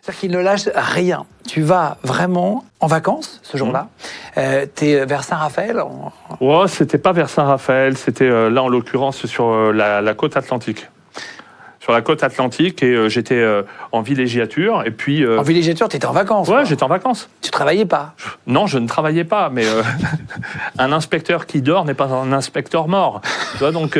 C'est-à-dire qu'il ne lâche rien. Tu vas vraiment en vacances ce jour-là. T'es vers Saint-Raphaël. Ouais, c'était pas vers Saint-Raphaël, c'était là en l'occurrence sur la côte atlantique. Sur la côte atlantique et j'étais en villégiature et puis... En villégiature, t'étais en vacances. Ouais, quoi. j'étais en vacances. Tu travaillais pas. Non, je ne travaillais pas, mais un inspecteur qui dort n'est pas un inspecteur mort. Tu vois, donc,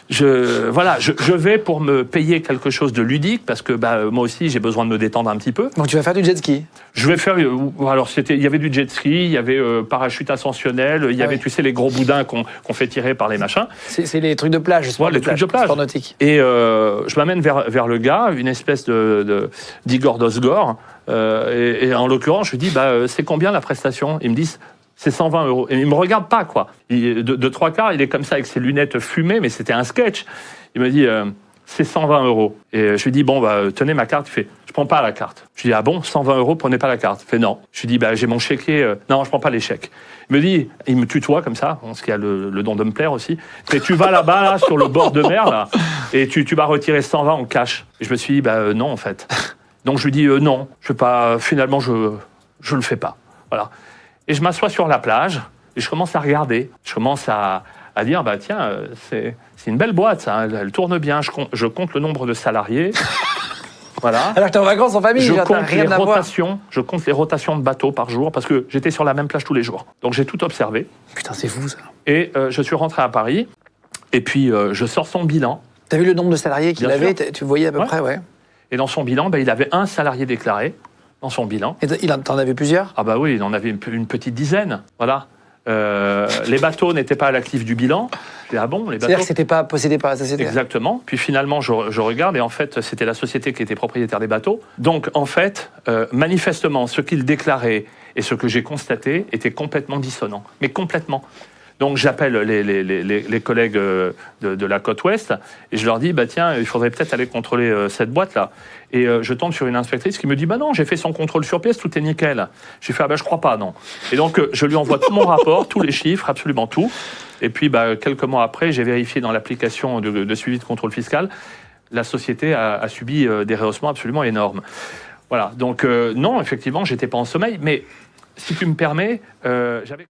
je vais pour me payer quelque chose de ludique, parce que moi aussi, j'ai besoin de me détendre un petit peu. Donc tu vas faire du jet ski. Je vais faire... alors, il y avait du jet ski, il y avait parachute ascensionnel, il y avait, tu sais, les gros boudins qu'on fait tirer par les machins. C'est les trucs de plage, justement. Ouais, les trucs de plage. Sport nautique. Et je m'amène vers le gars, une espèce d'Igor Dosgor. Et en l'occurrence, je lui dis, c'est combien la prestation? Ils me disent, c'est 120 €. Et il me regarde pas, quoi. De trois quarts, il est comme ça avec ses lunettes fumées, mais c'était un sketch. Il me dit, c'est 120 €. Et je lui dis, bon, tenez ma carte. Il fait, je prends pas la carte. Je lui dis, ah bon, 120 €, prenez pas la carte. Il fait, non. Je lui dis, j'ai mon chéquier. Non, je prends pas les chèques. Il me dit, il me tutoie comme ça, parce qu'il a le don de me plaire aussi. Mais tu vas là-bas, là, sur le bord de mer, là, et tu vas retirer 120 en cash. Et je me suis dit, non, en fait. Donc je lui dis, non, je vais pas, finalement, je le fais pas. Voilà. Et je m'assois sur la plage, et je commence à regarder. Je commence à dire, tiens, c'est une belle boîte, ça, elle tourne bien. Je compte le nombre de salariés. Voilà. Alors que t'es en vacances en famille, je rien compte les rotations de bateaux par jour, parce que j'étais sur la même plage tous les jours. Donc j'ai tout observé. Putain, c'est fou ça. Et je suis rentré à Paris, et puis je sors son bilan. T'as vu le nombre de salariés qu'il Bien avait? sûr. Tu voyais à peu près, ouais. Et dans son bilan, il avait un salarié déclaré, dans son bilan. Et t'en avais plusieurs? Ah oui, il en avait une petite dizaine, voilà. Les bateaux n'étaient pas à l'actif du bilan. Je dis, ah bon, les bateaux... C'est-à-dire que c'était pas possédé par la société? Exactement. Puis finalement, je regarde, et en fait, c'était la société qui était propriétaire des bateaux. Donc, en fait, manifestement, ce qu'il déclarait et ce que j'ai constaté était complètement dissonant. Mais complètement. Donc, j'appelle les collègues de la côte ouest, et je leur dis, tiens, il faudrait peut-être aller contrôler cette boîte-là. Et je tombe sur une inspectrice qui me dit, non, j'ai fait son contrôle sur pièce, tout est nickel. J'ai fait, je crois pas, non. Et donc, je lui envoie tout mon rapport, tous les chiffres, absolument tout. Et puis, quelques mois après, j'ai vérifié dans l'application de suivi de contrôle fiscal, la société a subi des rehaussements absolument énormes. Voilà, donc non, effectivement, j'étais pas en sommeil, mais si tu me permets, j'avais...